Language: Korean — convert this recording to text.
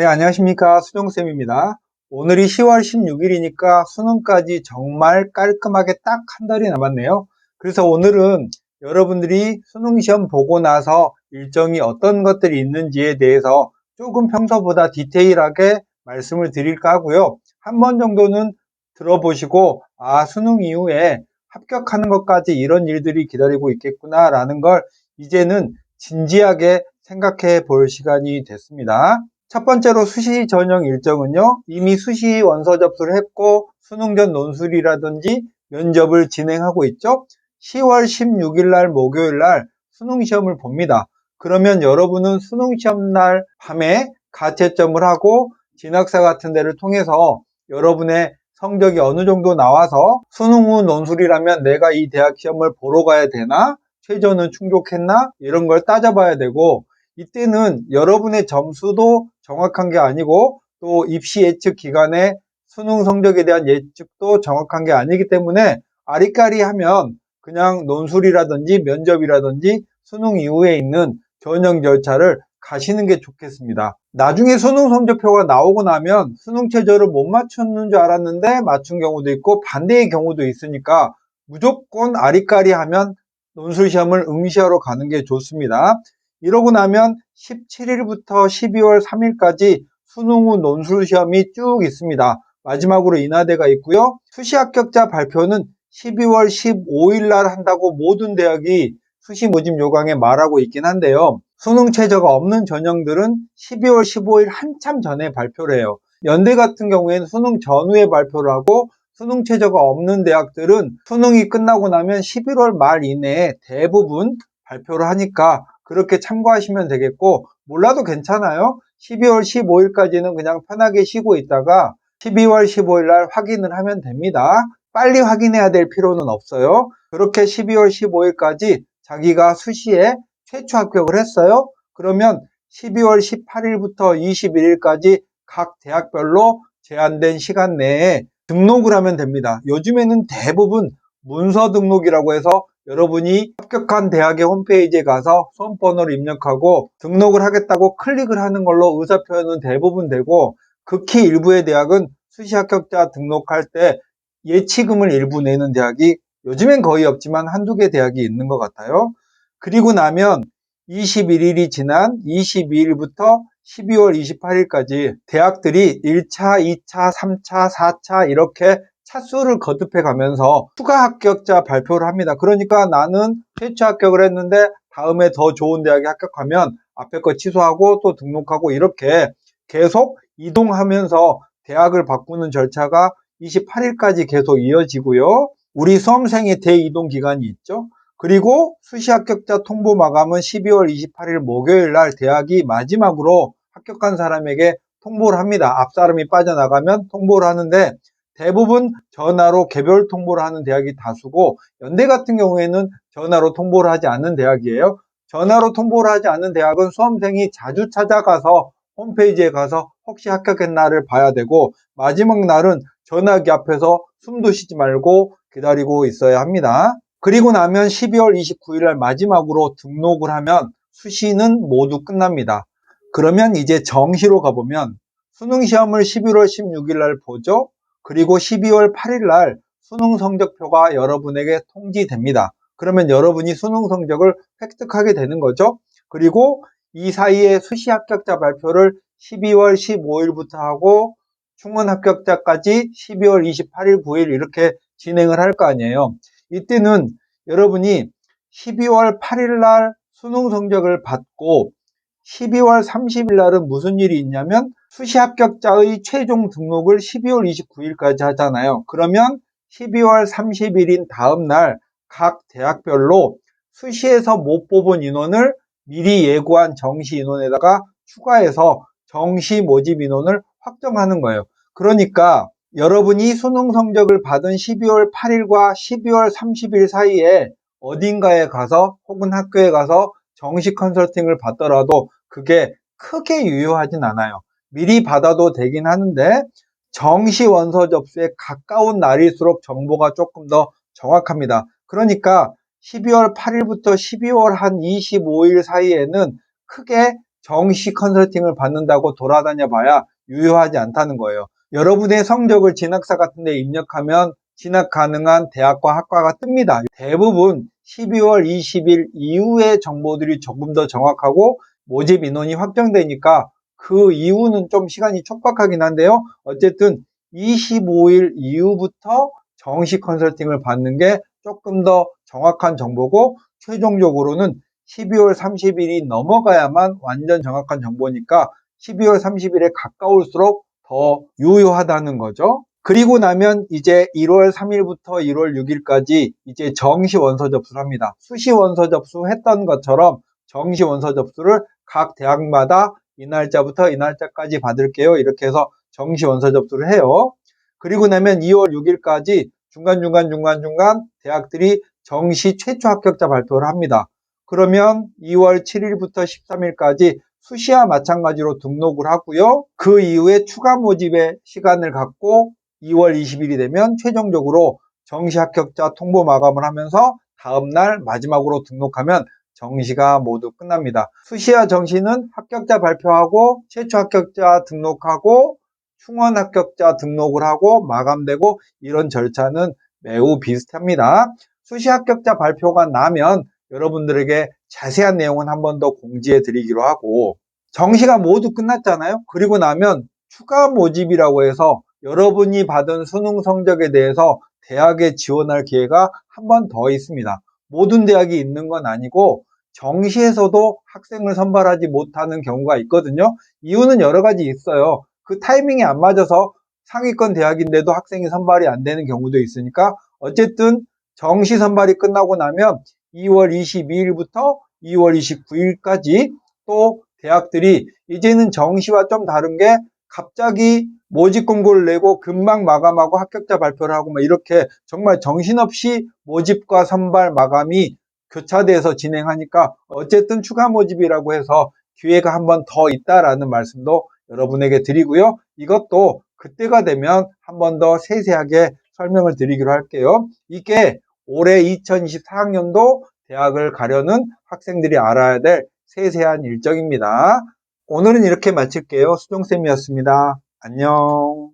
네, 안녕하십니까. 수정쌤입니다. 오늘이 10월 16일이니까 수능까지 정말 깔끔하게 딱 한 달이 남았네요. 그래서 오늘은 여러분들이 수능시험 보고 나서 일정이 어떤 것들이 있는지에 대해서 조금 평소보다 디테일하게 말씀을 드릴까 하고요. 한 번 정도는 들어보시고, 수능 이후에 합격하는 것까지 이런 일들이 기다리고 있겠구나라는 걸 이제는 진지하게 생각해 볼 시간이 됐습니다. 첫 번째로 수시 전형 일정은요, 이미 수시 원서 접수를 했고 수능 전 논술이라든지 면접을 진행하고 있죠. 10월 16일 날 목요일 날 수능 시험을 봅니다. 그러면 여러분은 수능 시험 날 밤에 가채점을 하고 진학사 같은 데를 통해서 여러분의 성적이 어느 정도 나와서 수능 후 논술이라면 내가 이 대학 시험을 보러 가야 되나? 최저는 충족했나? 이런 걸 따져봐야 되고, 이때는 여러분의 점수도 정확한 게 아니고 또 입시 예측 기간에 수능 성적에 대한 예측도 정확한 게 아니기 때문에 아리까리하면 그냥 논술이라든지 면접이라든지 수능 이후에 있는 전형 절차를 가시는 게 좋겠습니다. 나중에 수능 성적표가 나오고 나면 수능 최저를 못 맞췄는 줄 알았는데 맞춘 경우도 있고 반대의 경우도 있으니까 무조건 아리까리하면 논술 시험을 응시하러 가는 게 좋습니다. 이러고 나면 17일부터 12월 3일까지 수능 후 논술 시험이 쭉 있습니다. 마지막으로 인하대가 있고요. 수시 합격자 발표는 12월 15일 날 한다고 모든 대학이 수시 모집 요강에 말하고 있긴 한데요. 수능 최저가 없는 전형들은 12월 15일 한참 전에 발표를 해요. 연대 같은 경우에는 수능 전후에 발표를 하고 수능 최저가 없는 대학들은 수능이 끝나고 나면 11월 말 이내에 대부분 발표를 하니까 그렇게 참고하시면 되겠고, 몰라도 괜찮아요. 12월 15일까지는 그냥 편하게 쉬고 있다가 12월 15일 날 확인을 하면 됩니다. 빨리 확인해야 될 필요는 없어요. 그렇게 12월 15일까지 자기가 수시에 최초 합격을 했어요. 그러면 12월 18일부터 21일까지 각 대학별로 제한된 시간 내에 등록을 하면 됩니다. 요즘에는 대부분 문서 등록이라고 해서 여러분이 합격한 대학의 홈페이지에 가서 수험번호를 입력하고 등록을 하겠다고 클릭을 하는 걸로 의사표현은 대부분 되고, 극히 일부의 대학은 수시 합격자 등록할 때 예치금을 일부 내는 대학이 요즘엔 거의 없지만 한두 개 대학이 있는 것 같아요. 그리고 나면 21일이 지난 22일부터 12월 28일까지 대학들이 1차, 2차, 3차, 4차 이렇게 차수를 거듭해 가면서 추가 합격자 발표를 합니다. 그러니까 나는 최초 합격을 했는데 다음에 더 좋은 대학에 합격하면 앞에 거 취소하고 또 등록하고 이렇게 계속 이동하면서 대학을 바꾸는 절차가 28일까지 계속 이어지고요. 우리 수험생의 대이동 기간이 있죠. 그리고 수시 합격자 통보 마감은 12월 28일 목요일 날 대학이 마지막으로 합격한 사람에게 통보를 합니다. 앞 사람이 빠져나가면 통보를 하는데 대부분 전화로 개별 통보를 하는 대학이 다수고, 연대 같은 경우에는 전화로 통보를 하지 않는 대학이에요. 전화로 통보를 하지 않는 대학은 수험생이 자주 찾아가서 홈페이지에 가서 혹시 합격했나를 봐야 되고, 마지막 날은 전화기 앞에서 숨도 쉬지 말고 기다리고 있어야 합니다. 그리고 나면 12월 29일 날 마지막으로 등록을 하면 수시는 모두 끝납니다. 그러면 이제 정시로 가보면 수능 시험을 11월 16일 날 보죠. 그리고 12월 8일 날 수능 성적표가 여러분에게 통지됩니다. 그러면 여러분이 수능 성적을 획득하게 되는 거죠. 그리고 이 사이에 수시 합격자 발표를 12월 15일부터 하고 충원 합격자까지 12월 28일, 9일 이렇게 진행을 할 거 아니에요. 이때는 여러분이 12월 8일 날 수능 성적을 받고 12월 30일 날은 무슨 일이 있냐면 수시 합격자의 최종 등록을 12월 29일까지 하잖아요. 그러면 12월 30일인 다음 날 각 대학별로 수시에서 못 뽑은 인원을 미리 예고한 정시 인원에다가 추가해서 정시 모집 인원을 확정하는 거예요. 그러니까 여러분이 수능 성적을 받은 12월 8일과 12월 30일 사이에 어딘가에 가서 혹은 학교에 가서 정시 컨설팅을 받더라도 그게 크게 유효하진 않아요. 미리 받아도 되긴 하는데 정시 원서 접수에 가까운 날일수록 정보가 조금 더 정확합니다. 그러니까 12월 8일부터 12월 한 25일 사이에는 크게 정시 컨설팅을 받는다고 돌아다녀 봐야 유효하지 않다는 거예요. 여러분의 성적을 진학사 같은 데 입력하면 진학 가능한 대학과 학과가 뜹니다. 대부분 12월 20일 이후의 정보들이 조금 더 정확하고 모집 인원이 확정되니까 그 이후는 좀 시간이 촉박하긴 한데요. 어쨌든 25일 이후부터 정시 컨설팅을 받는 게 조금 더 정확한 정보고, 최종적으로는 12월 30일이 넘어가야만 완전 정확한 정보니까 12월 30일에 가까울수록 더 유효하다는 거죠. 그리고 나면 이제 1월 3일부터 1월 6일까지 이제 정시 원서 접수를 합니다. 수시 원서 접수했던 것처럼 정시 원서 접수를 각 대학마다 이 날짜부터 이 날짜까지 받을게요, 이렇게 해서 정시 원서 접수를 해요. 그리고 나면 2월 6일까지 중간중간 대학들이 정시 최초 합격자 발표를 합니다. 그러면 2월 7일부터 13일까지 수시와 마찬가지로 등록을 하고요. 그 이후에 추가 모집의 시간을 갖고 2월 20일이 되면 최종적으로 정시 합격자 통보 마감을 하면서 다음날 마지막으로 등록하면 정시가 모두 끝납니다. 수시와 정시는 합격자 발표하고 최초 합격자 등록하고 충원 합격자 등록을 하고 마감되고, 이런 절차는 매우 비슷합니다. 수시 합격자 발표가 나면 여러분들에게 자세한 내용은 한 번 더 공지해 드리기로 하고, 정시가 모두 끝났잖아요. 그리고 나면 추가 모집이라고 해서 여러분이 받은 수능 성적에 대해서 대학에 지원할 기회가 한 번 더 있습니다. 모든 대학이 있는 건 아니고 정시에서도 학생을 선발하지 못하는 경우가 있거든요. 이유는 여러 가지 있어요. 그 타이밍이 안 맞아서 상위권 대학인데도 학생이 선발이 안 되는 경우도 있으니까, 어쨌든 정시 선발이 끝나고 나면 2월 22일부터 2월 29일까지 또 대학들이, 이제는 정시와 좀 다른 게 갑자기 모집 공고를 내고 금방 마감하고 합격자 발표를 하고 이렇게 정말 정신없이 모집과 선발 마감이 교차돼서 진행하니까, 어쨌든 추가 모집이라고 해서 기회가 한 번 더 있다라는 말씀도 여러분에게 드리고요. 이것도 그때가 되면 한 번 더 세세하게 설명을 드리기로 할게요. 이게 올해 2024학년도 대학을 가려는 학생들이 알아야 될 세세한 일정입니다. 오늘은 이렇게 마칠게요. 수종쌤이었습니다. 안녕.